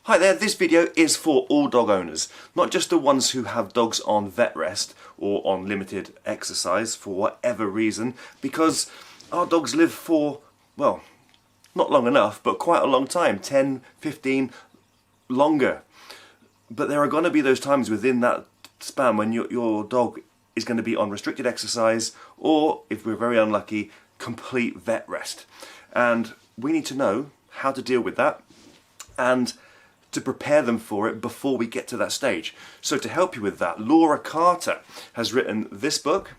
Hi there, this video is for all dog owners, not just the ones who have dogs on vet rest or on limited exercise for whatever reason, because our dogs live for, well, not long enough, but quite a long time, 10, 15, longer. But there are going to be those times within that span when your dog is going to be on restricted exercise or, if we're very unlucky, complete vet rest. And we need to know how to deal with that and to prepare them for it before we get to that stage. So to help you with that, Laura Carter has written this book,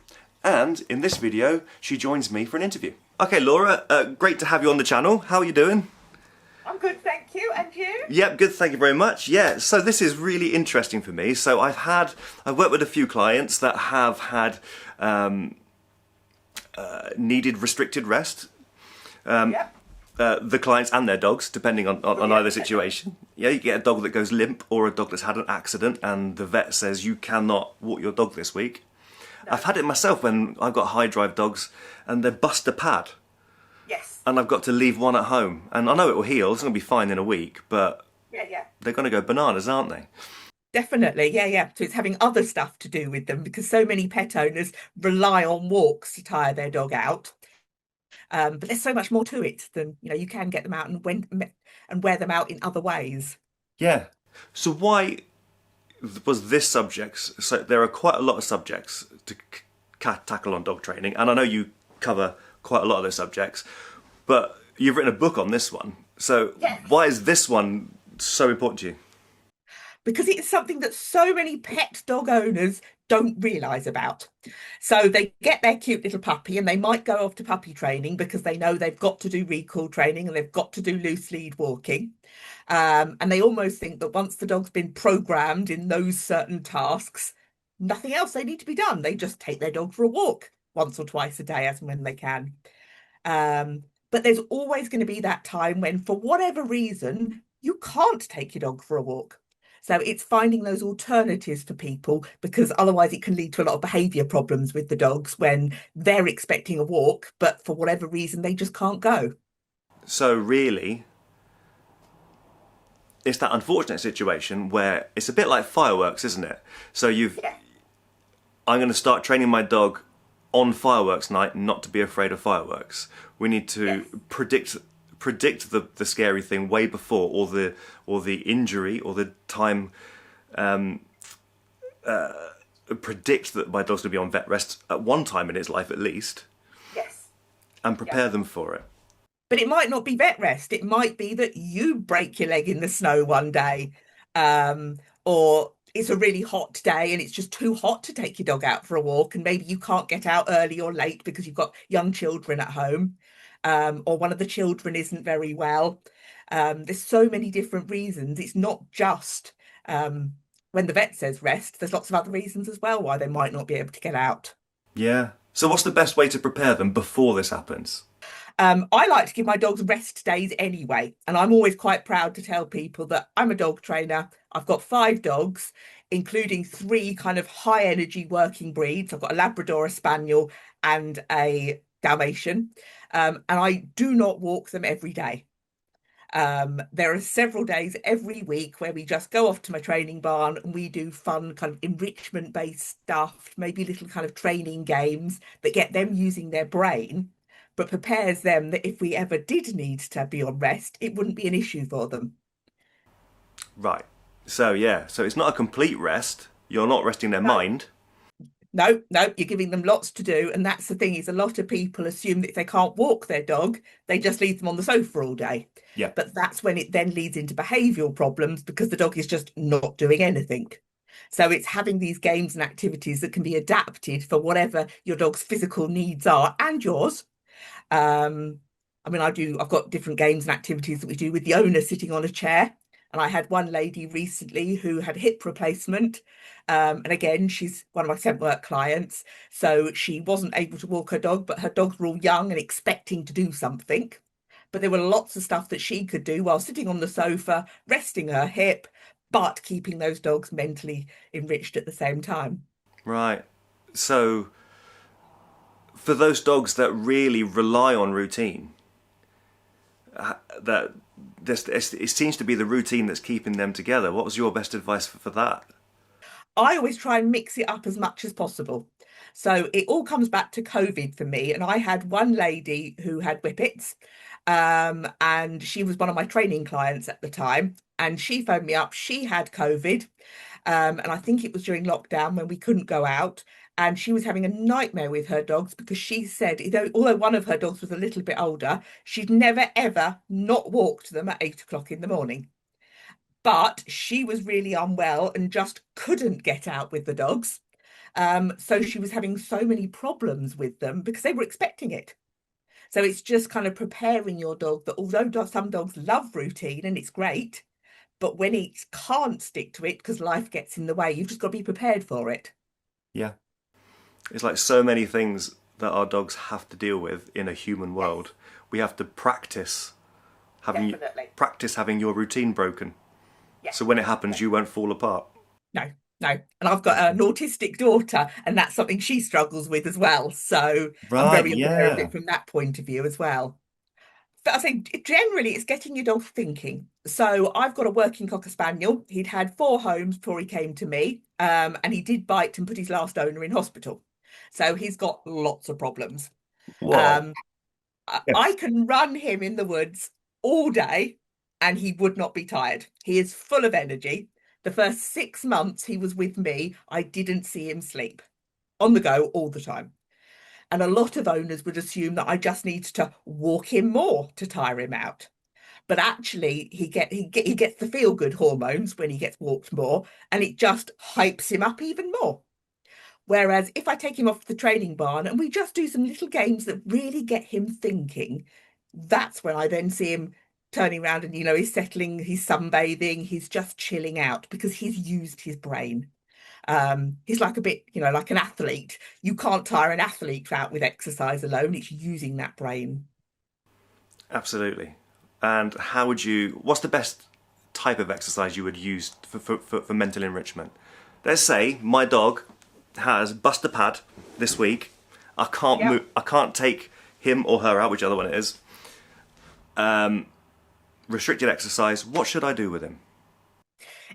and in this video she joins me for an interview. Okay, Laura, great to have you on the channel. How are you doing? I'm good, thank you. And you? Yep, good, thank you very much. Yeah, so this is really interesting for me. So I've worked with a few clients that have had needed restricted rest. Yep. The clients and their dogs, depending on either situation. Yeah, you get a dog that goes limp or a dog that's had an accident and the vet says you cannot walk your dog this week. No. I've had it myself when I've got high drive dogs and they bust a pad. Yes. And I've got to leave one at home. And I know it will heal, it's going to be fine in a week, but they're going to go bananas, aren't they? Definitely, yeah. So it's having other stuff to do with them because so many pet owners rely on walks to tire their dog out. But there's so much more to it than, you can get them out and wear them out in other ways. Yeah. So why was this subject? So there are quite a lot of subjects to tackle on dog training, and I know you cover quite a lot of those subjects, but you've written a book on this one. So yes. Why is this one so important to you? Because it's something that so many pet dog owners don't realise about. So they get their cute little puppy and they might go off to puppy training because they know they've got to do recall training and they've got to do loose lead walking. And they almost think that once the dog's been programmed in those certain tasks, nothing else they need to be done. They just take their dog for a walk once or twice a day as and when they can. But there's always going to be that time when, for whatever reason, you can't take your dog for a walk. So it's finding those alternatives for people, because otherwise it can lead to a lot of behaviour problems with the dogs when they're expecting a walk, but for whatever reason, they just can't go. So really, it's that unfortunate situation where it's a bit like fireworks, isn't it? So I'm going to start training my dog on fireworks night not to be afraid of fireworks. We need to predict the scary thing way before, or the injury or the time. Predict that my dog's going to be on vet rest at one time in its life at least. Yes. And prepare them for it. But it might not be vet rest. It might be that you break your leg in the snow one day, or it's a really hot day and it's just too hot to take your dog out for a walk, and maybe you can't get out early or late because you've got young children at home. Or one of the children isn't very well. There's so many different reasons. It's not just when the vet says rest, there's lots of other reasons as well why they might not be able to get out. Yeah. So what's the best way to prepare them before this happens? I like to give my dogs rest days anyway. And I'm always quite proud to tell people that I'm a dog trainer. I've got 5 dogs, including 3 kind of high energy working breeds. I've got a Labrador, a Spaniel, and a Dalmatian. And I do not walk them every day. There are several days every week where we just go off to my training barn and we do fun kind of enrichment based stuff, maybe little kind of training games that get them using their brain, but prepares them that if we ever did need to be on rest, it wouldn't be an issue for them. Right. So so it's not a complete rest. You're not resting their mind. No, you're giving them lots to do. And that's the thing, is a lot of people assume that if they can't walk their dog, they just leave them on the sofa all day. Yeah. But that's when it then leads into behavioural problems because the dog is just not doing anything. So it's having these games and activities that can be adapted for whatever your dog's physical needs are and yours. I've got different games and activities that we do with the owner sitting on a chair. And I had one lady recently who had hip replacement. And again, she's one of my temp work clients. So she wasn't able to walk her dog, but her dogs were all young and expecting to do something. But there were lots of stuff that she could do while sitting on the sofa, resting her hip, but keeping those dogs mentally enriched at the same time. Right. So for those dogs that really rely on routine, that it seems to be the routine that's keeping them together. What was your best advice for that? I always try and mix it up as much as possible. So it all comes back to COVID for me. And I had one lady who had whippets, and she was one of my training clients at the time. And she phoned me up. She had COVID. And I think it was during lockdown when we couldn't go out. And she was having a nightmare with her dogs because she said, although one of her dogs was a little bit older, she'd never ever not walked them at 8 o'clock in the morning. But she was really unwell and just couldn't get out with the dogs. So she was having so many problems with them because they were expecting it. So it's just kind of preparing your dog that although some dogs love routine and it's great, but when it can't stick to it because life gets in the way, you've just got to be prepared for it. Yeah, it's like so many things that our dogs have to deal with in a human Yes, world. We have to having definitely. practice having your routine broken. Yeah. So when it Yeah. happens, you won't fall apart. No, no. And I've got an autistic daughter, and that's something she struggles with as well. So I'm Right, very aware of yeah. it from that point of view as well. But I think generally it's getting your dog thinking. So I've got a working cocker spaniel. He'd had 4 homes before he came to me, and he did bite and put his last owner in hospital. So he's got lots of problems. Whoa. Um, I Yes. can run him in the woods all day, and he would not be tired. He is full of energy. The first 6 months he was with me, I didn't see him sleep, on the go all the time. And a lot of owners would assume that I just need to walk him more to tire him out. But actually, he gets the feel good hormones when he gets walked more, and it just hypes him up even more. Whereas if I take him off the training barn and we just do some little games that really get him thinking, that's when I then see him turning around and, he's settling, he's sunbathing, he's just chilling out because he's used his brain. He's like a bit, like an athlete. You can't tire an athlete out with exercise alone. It's using that brain. Absolutely. And what's the best type of exercise you would use for mental enrichment? Let's say my dog has bust a pad this week. Yep. I can't take him or her out, whichever one it is. Restricted exercise. What should I do with him?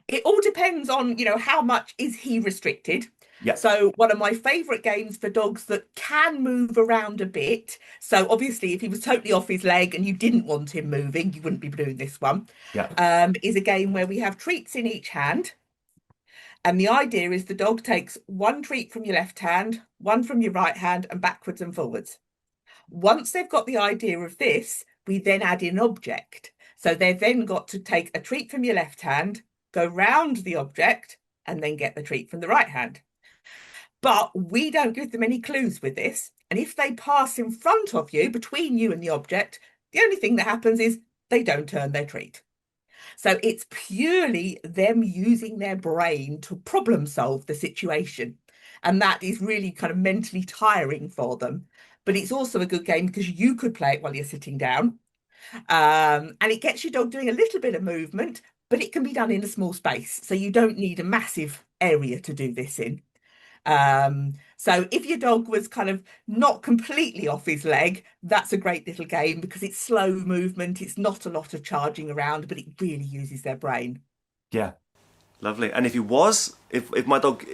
It all depends on, how much is he restricted. Yeah. So one of my favorite games for dogs that can move around a bit. So obviously, if he was totally off his leg and you didn't want him moving, you wouldn't be doing this one. Yeah. Is a game where we have treats in each hand. And the idea is the dog takes one treat from your left hand, one from your right hand, and backwards and forwards. Once they've got the idea of this, we then add in an object. So they've then got to take a treat from your left hand, go round the object, and then get the treat from the right hand. But we don't give them any clues with this. And if they pass in front of you, between you and the object, the only thing that happens is they don't earn their treat. So it's purely them using their brain to problem solve the situation. And that is really kind of mentally tiring for them. But it's also a good game because you could play it while you're sitting down. And it gets your dog doing a little bit of movement, but it can be done in a small space. So you don't need a massive area to do this in. So if your dog was kind of not completely off his leg, that's a great little game because it's slow movement, it's not a lot of charging around, but it really uses their brain. Yeah. Lovely. And if my dog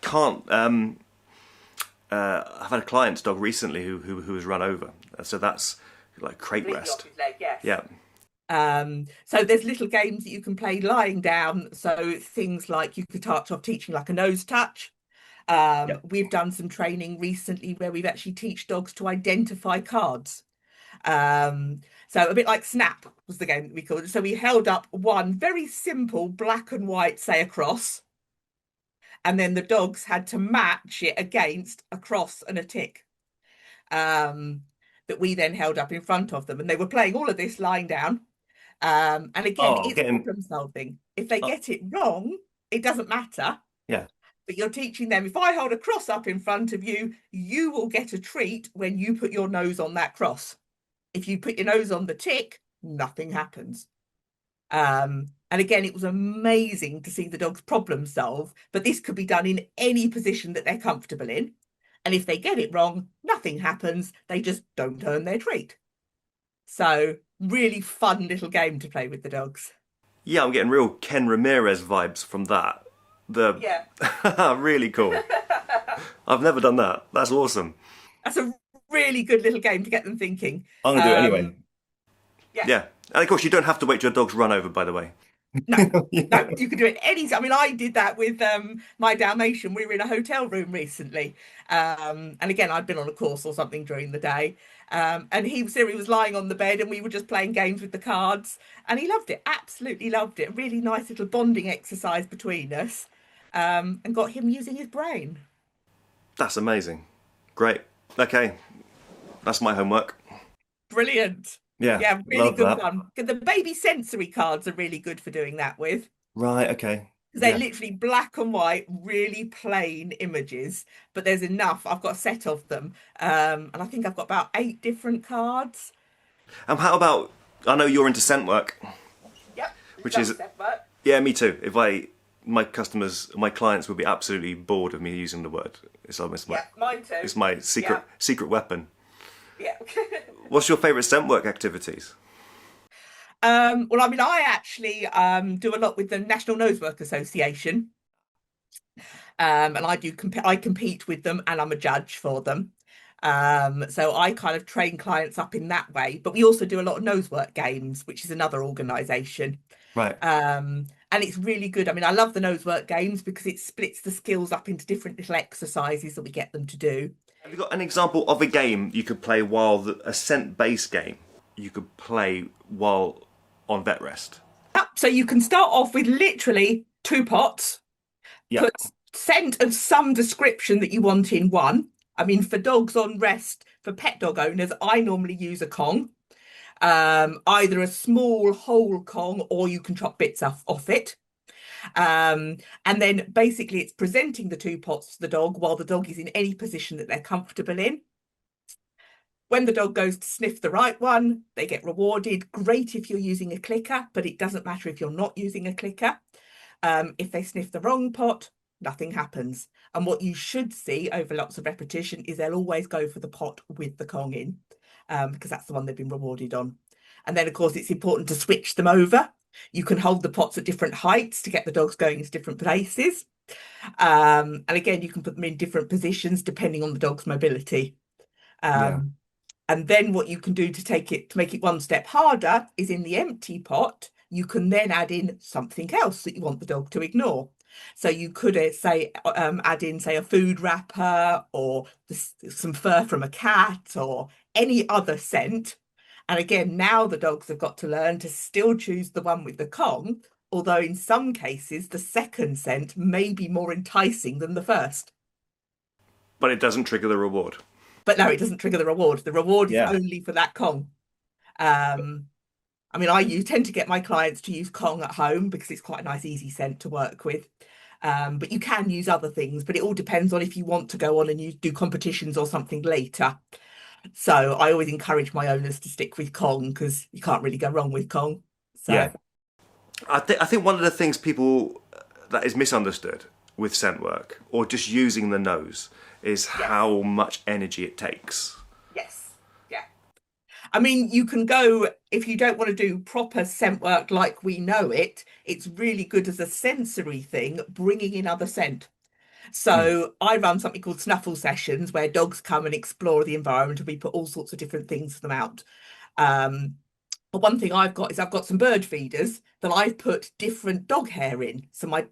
can't, I've had a client's dog recently who was run over. So that's like crate Completely off rest. his leg, yes. Yeah. So there's little games that you can play lying down. So things like you could start off teaching like a nose touch. Yeah. We've done some training recently where we've actually teach dogs to identify cards. Um, so a bit like Snap was the game that we called it. So we held up one very simple black and white, say a cross, and then the dogs had to match it against a cross and a tick. Um, that we then held up in front of them, and they were playing all of this lying down. And again, Oh, it's getting. problem solving. If they Oh, get it wrong, it doesn't matter. yeah. But you're teaching them if I hold a cross up in front of you, you will get a treat when you put your nose on that cross. If you put your nose on the tick, nothing happens. And again, it was amazing to see the dogs problem solve, but this could be done in any position that they're comfortable in. And if they get it wrong, nothing happens. They just don't earn their treat. So Really fun little game to play with the dogs. Yeah, I'm getting real Ken Ramirez vibes from that. The Yeah. really cool. I've never done that. That's awesome. That's a really good little game to get them thinking. I'm gonna do it anyway. Yeah. Yeah, and of course you don't have to wait till your dog's run over. By the way. No, no, Yeah. you can do it any time. I mean, I did that with my Dalmatian. We were in a hotel room recently. And again, I'd been on a course or something during the day. And he was lying on the bed and we were just playing games with the cards. And he loved it, absolutely loved it. A really nice little bonding exercise between us. And got him using his brain. That's amazing. Great. Okay, that's my homework. Brilliant. Yeah, Yeah, really love good that. fun. The baby sensory cards are really good for doing that with. Right, okay. They're Yeah. literally black and white, really plain images, but there's enough. I've got a set of them, and I think I've got about 8 different cards. And how about, I know you're into scent work, Yep, which love is, set work. yeah, me too. My customers, my clients would be absolutely bored of me using the word. It's almost Yeah, mine too. it's my Yeah, secret weapon. yeah. What's your favourite scent work activities? Well, I mean, I actually do a lot with the National Nosework Association, and I compete with them, and I'm a judge for them. So I kind of train clients up in that way. But we also do a lot of nosework games, which is another organisation. Right. And it's really good. I mean, I love the nosework games because it splits the skills up into different little exercises that we get them to do. Have you got an example of a game you could play while a scent-based game you could play while on vet rest? So you can start off with literally 2 pots, Yeah. put scent of some description that you want in one. I mean, for dogs on rest, for pet dog owners, I normally use a Kong, either a small whole Kong or you can chop bits off it. And then basically it's presenting the 2 pots to the dog while the dog is in any position that they're comfortable in. When the dog goes to sniff the right one, they get rewarded. Great if you're using a clicker, but it doesn't matter if you're not using a clicker. If they sniff the wrong pot, nothing happens. And what you should see over lots of repetition is they'll always go for the pot with the Kong in, because that's the one they've been rewarded on. And then, of course, it's important to switch them over. You can hold the pots at different heights to get the dogs going into different places. And again, you can put them in different positions depending on the dog's mobility. Yeah. Um, and then what you can do to make it one step harder is in the empty pot, you can then add in something else that you want the dog to ignore. So you could say add in, say, a food wrapper or some fur from a cat or any other scent. And again, now the dogs have got to learn to still choose the one with the Kong, although in some cases the second scent may be more enticing than the first. But it doesn't trigger the reward. But no, it doesn't trigger the reward. The reward is Yeah. only for that Kong. Um, I mean, tend to get my clients to use Kong at home because it's quite a nice, easy scent to work with. But you can use other things, but it all depends on if you want to go on and do competitions or something later. So I always encourage my owners to stick with Kong because you can't really go wrong with Kong. So Yeah. I think one of the things people that is misunderstood with scent work or just using the nose is yes, how much energy it takes. yes, yeah. I mean, you can go if you don't want to do proper scent work like we know it. It's really good as a sensory thing, bringing in other scent. Mm. So I run something called snuffle sessions where dogs come and explore the environment and we put all sorts of different things for them out. Um, but one thing I've got is I've got some bird feeders that I've put different dog hair in. So my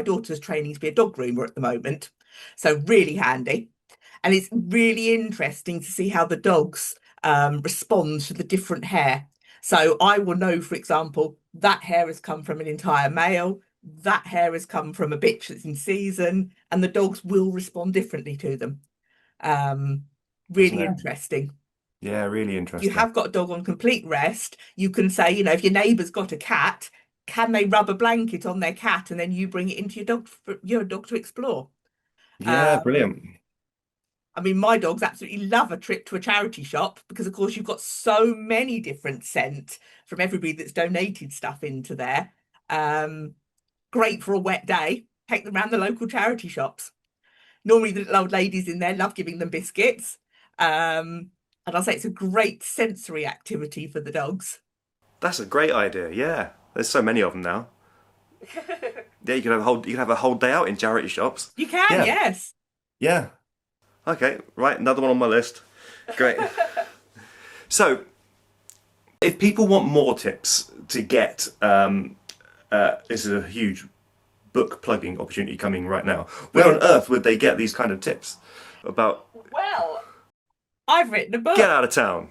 daughter's training to be a dog groomer at the moment, so really handy. And it's really interesting to see how the dogs respond to the different hair. So I will know, for example, that hair has come from an entire male, that hair has come from a bitch that's in season, and the dogs will respond differently to them. Um, Isn't really it? interesting. Yeah, really If you interesting. have got a dog on complete rest, you can say, if your neighbour's got a cat, can they rub a blanket on their cat and then you bring it into your dog to explore? Yeah, Um, brilliant. I mean, my dogs absolutely love a trip to a charity shop because, of course, you've got so many different scent from everybody that's donated stuff into there. Um, Great for a wet day. Take them around the local charity shops. Normally, the little old ladies in there love giving them biscuits. Um, And I'll say it's a great sensory activity for the dogs. That's a great idea. Yeah, there's so many of them now. Yeah, you can have a whole day out in charity shops. You can, Yeah, yes. yeah. Okay, right, another one on my list. Great. So, if people want more tips to get, this is a huge book plugging opportunity coming right now. Where on earth would they get these kind of tips about Well, I've written a get book. out of town?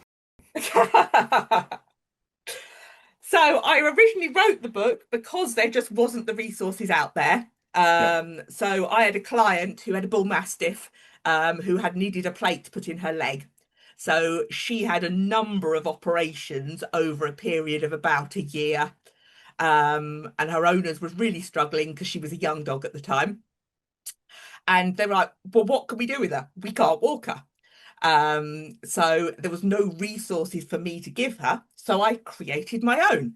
So I originally wrote the book because there just wasn't the resources out there. Yeah. So I had a client who had a bull mastiff, who had needed a plate put in her leg. So she had a number of operations over a period of about a year. And her owners was really struggling because she was a young dog at the time. And they were like, well, what can we do with her? We can't walk her. So there was no resources for me to give her. So I created my own.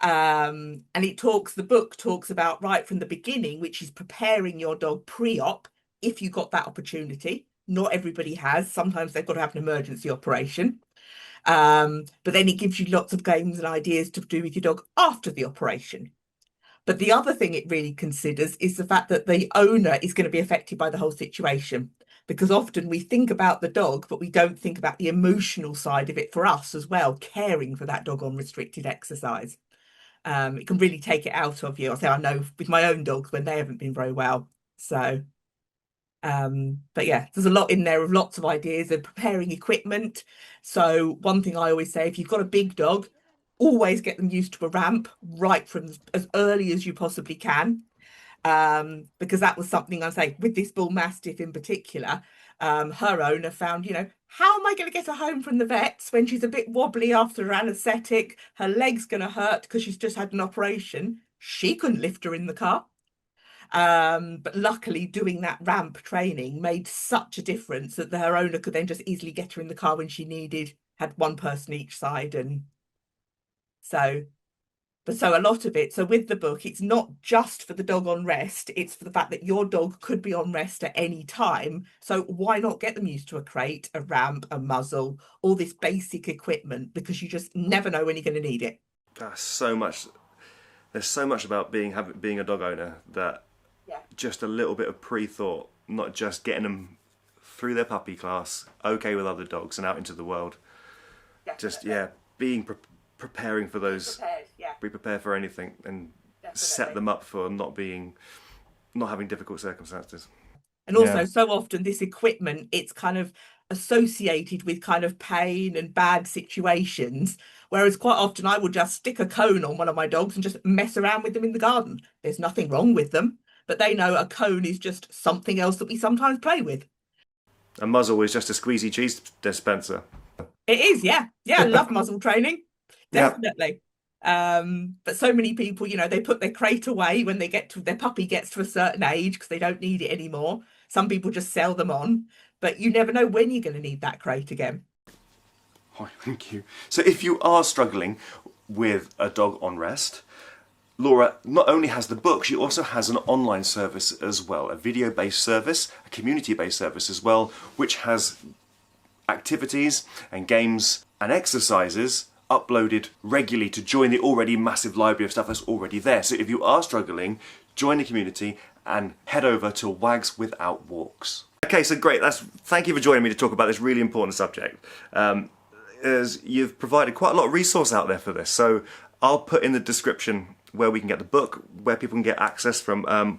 And the book talks about right from the beginning, which is preparing your dog pre-op if you got that opportunity. Not everybody has. Sometimes they've got to have an emergency operation. But then it gives you lots of games and ideas to do with your dog after the operation. But the other thing it really considers is the fact that the owner is going to be affected by the whole situation. Because often we think about the dog, but we don't think about the emotional side of it for us as well, caring for that dog on restricted exercise. It can really take it out of you. I know with my own dogs when they haven't been very well. So, but yeah, there's a lot in there of lots of ideas of preparing equipment. So one thing I always say, if you've got a big dog, always get them used to a ramp right from as early as you possibly can. Because that was something I say with this bull mastiff in particular. Her owner found, how am I going to get her home from the vets when she's a bit wobbly after her anaesthetic? Her leg's going to hurt because she's just had an operation. She couldn't lift her in the car. But luckily, doing that ramp training made such a difference that her owner could then just easily get her in the car when she needed, had one person each side. And so a lot of it, so with the book, it's not just for the dog on rest, it's for the fact that your dog could be on rest at any time. So why not get them used to a crate, a ramp, a muzzle, all this basic equipment, because you just never know when you're going to need it. That's so much. There's so much about being a dog owner that just a little bit of pre-thought, not just getting them through their puppy class, okay with other dogs and out into the world. Just being preparing for those. Be prepared for anything and set them up for not having difficult circumstances. And also, so often this equipment, it's kind of associated with kind of pain and bad situations. Whereas quite often I will just stick a cone on one of my dogs and just mess around with them in the garden. There's nothing wrong with them, but they know a cone is just something else that we sometimes play with. A muzzle is just a squeezy cheese dispenser. It is, yeah. Yeah, I love muzzle training. Yeah. Definitely. But so many people, they put their crate away when their puppy gets to a certain age because they don't need it anymore. Some people just sell them on, but you never know when you're going to need that crate again. Oh, thank you. So if you are struggling with a dog on rest, Laura not only has the book, she also has an online service as well, a video-based service, a community-based service as well, which has activities and games and exercises uploaded regularly to join the already massive library of stuff that's already there. So if you are struggling, join the community and head over to Wags Without Walks. Okay, so great. Thank you for joining me to talk about this really important subject. As you've provided quite a lot of resource out there for this, so I'll put in the description where we can get the book, where people can get access from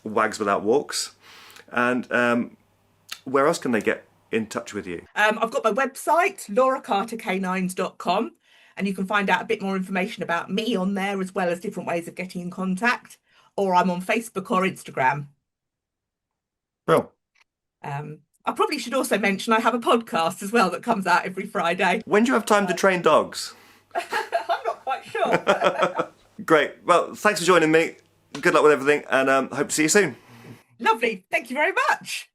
Wags Without Walks, and where else can they get in touch with you? I've got my website, lauracartercanines.com, and you can find out a bit more information about me on there, as well as different ways of getting in contact, or I'm on Facebook or Instagram. Well, I probably should also mention I have a podcast as well that comes out every Friday. When do you have time to train dogs? I'm not quite sure. Great. Well, thanks for joining me. Good luck with everything, and hope to see you soon. Lovely. Thank you very much.